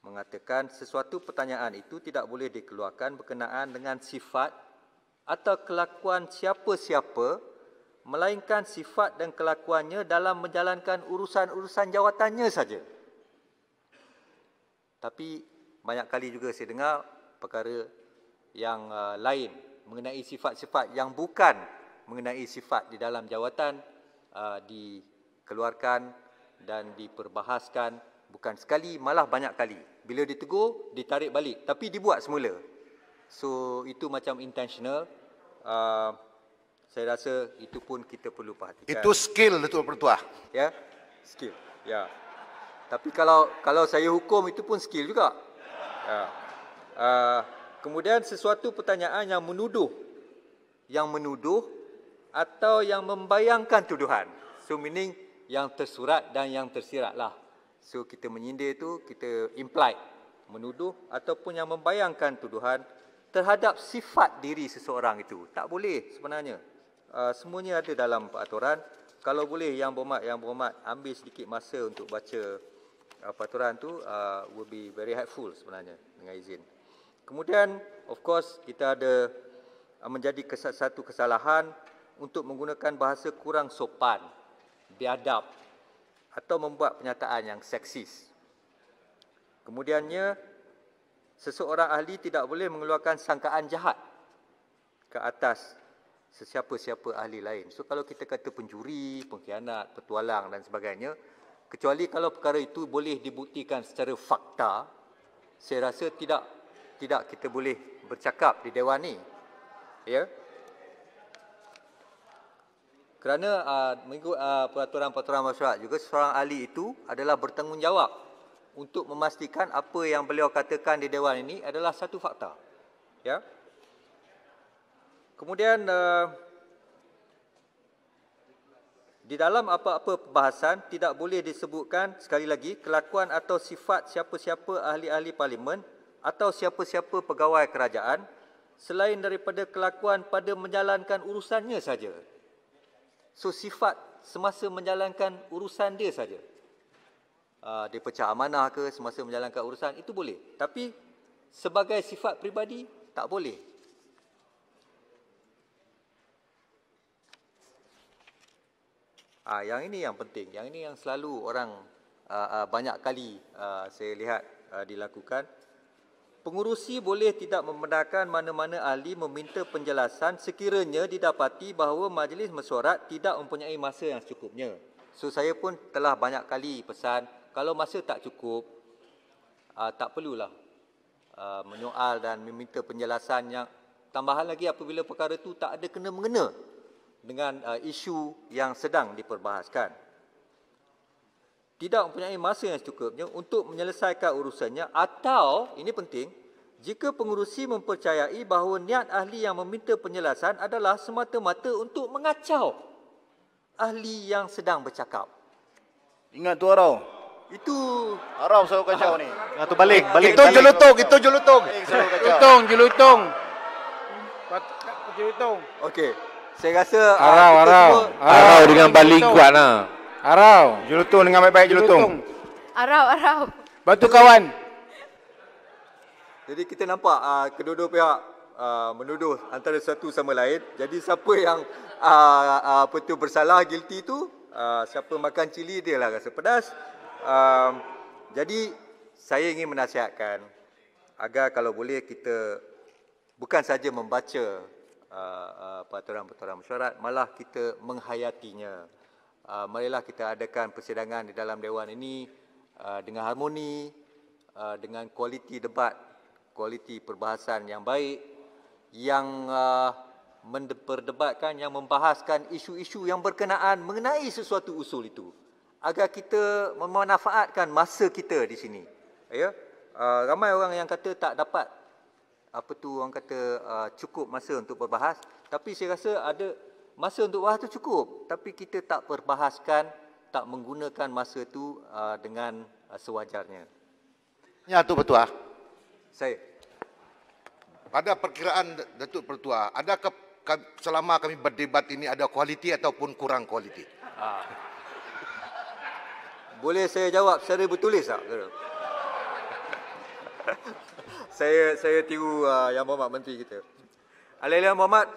mengatakan sesuatu pertanyaan itu tidak boleh dikeluarkan berkenaan dengan sifat atau kelakuan siapa-siapa, melainkan sifat dan kelakuannya dalam menjalankan urusan-urusan jawatannya saja. Tapi banyak kali juga saya dengar perkara yang lain mengenai sifat-sifat yang bukan mengenai sifat di dalam jawatan dikeluarkan dan diperbahaskan, bukan sekali, malah banyak kali. Bila ditegur, ditarik balik, tapi dibuat semula. So, itu macam intentional. Saya rasa itu pun kita perlu perhatikan. Itu skill, Datuk Pertua. Ya, skill. Ya. Tapi kalau saya hukum, itu pun skill juga. Ya. Kemudian sesuatu pertanyaan yang menuduh atau yang membayangkan tuduhan. So, meaning yang tersurat dan yang tersirat lah. So, kita menyindir itu, kita implied, menuduh ataupun yang membayangkan tuduhan terhadap sifat diri seseorang itu. Tak boleh sebenarnya. Semuanya ada dalam peraturan. Kalau boleh, yang berhormat ambil sedikit masa untuk baca peraturan tu, will be very helpful sebenarnya, dengan izin. Kemudian, of course, kita ada menjadi satu kesalahan untuk menggunakan bahasa kurang sopan, biadab, atau membuat pernyataan yang seksis. Kemudiannya, seseorang ahli tidak boleh mengeluarkan sangkaan jahat ke atas sesiapa-siapa ahli lain. So, kalau kita kata pencuri, pengkhianat, petualang dan sebagainya, kecuali kalau perkara itu boleh dibuktikan secara fakta, saya rasa tidak kita boleh bercakap di Dewan ni. Ya. Kerana mengikut peraturan-peraturan masyarakat juga, seorang ahli itu adalah bertanggungjawab untuk memastikan apa yang beliau katakan di Dewan ini adalah satu fakta. Ya. Kemudian di dalam apa-apa perbahasan tidak boleh disebutkan, sekali lagi, kelakuan atau sifat siapa-siapa ahli-ahli parlimen atau siapa-siapa pegawai kerajaan selain daripada kelakuan pada menjalankan urusannya saja. So, sifat semasa menjalankan urusan dia saja. Dia pecah amanah ke semasa menjalankan urusan, itu boleh. Tapi sebagai sifat peribadi, tak boleh. Yang ini yang penting. Yang ini yang selalu orang banyak kali saya lihat dilakukan. Pengurusi boleh tidak membenarkan mana-mana ahli meminta penjelasan sekiranya didapati bahawa majlis mesyuarat tidak mempunyai masa yang secukupnya. So, saya pun telah banyak kali pesan, kalau masa tak cukup, tak perlulah menyoal dan meminta penjelasan yang tambahan lagi apabila perkara itu tak ada kena-mengena dengan isu yang sedang diperbahaskan. Tidak mempunyai masa yang secukupnya untuk menyelesaikan urusannya, atau, ini penting, jika pengurusi mempercayai bahawa niat ahli yang meminta penjelasan adalah semata-mata untuk mengacau ahli yang sedang bercakap. Ingat tu Arau. Itu Arau selalu kacau ni. Ingat tu balik. Itu jelutong. Jelutong. okey. Saya rasa Arau dengan baling kuat lah. Arau. Jelutong dengan baik-baik jelutong. Arau. Bantu kawan. Jadi kita nampak kedua-dua pihak menuduh antara satu sama lain. Jadi siapa yang bersalah, guilty tu, siapa makan cili dia lah rasa pedas. Jadi saya ingin menasihatkan agar kalau boleh kita bukan saja membaca peraturan-peraturan mesyuarat, malah kita menghayatinya. Marilah kita adakan persidangan di dalam Dewan ini dengan harmoni, dengan kualiti debat, kualiti perbahasan yang baik, yang memperdebatkan, yang membahaskan isu-isu yang berkenaan mengenai sesuatu usul itu, agar kita memanfaatkan masa kita di sini. Ya, ramai orang yang kata tak dapat orang kata cukup masa untuk berbahas, tapi saya rasa ada masa untuk bahas itu cukup, tapi kita tak perbahaskan, tak menggunakan masa itu dengan sewajarnya. Ya, tu Pertua. Saya. Pada perkiraan Datuk Pertua, adakah selama kami berdebat ini ada kualiti ataupun kurang kualiti? Boleh saya jawab secara bertulis tak? Saya tiru Yang Berhormat Menteri kita. Alaila Muhammad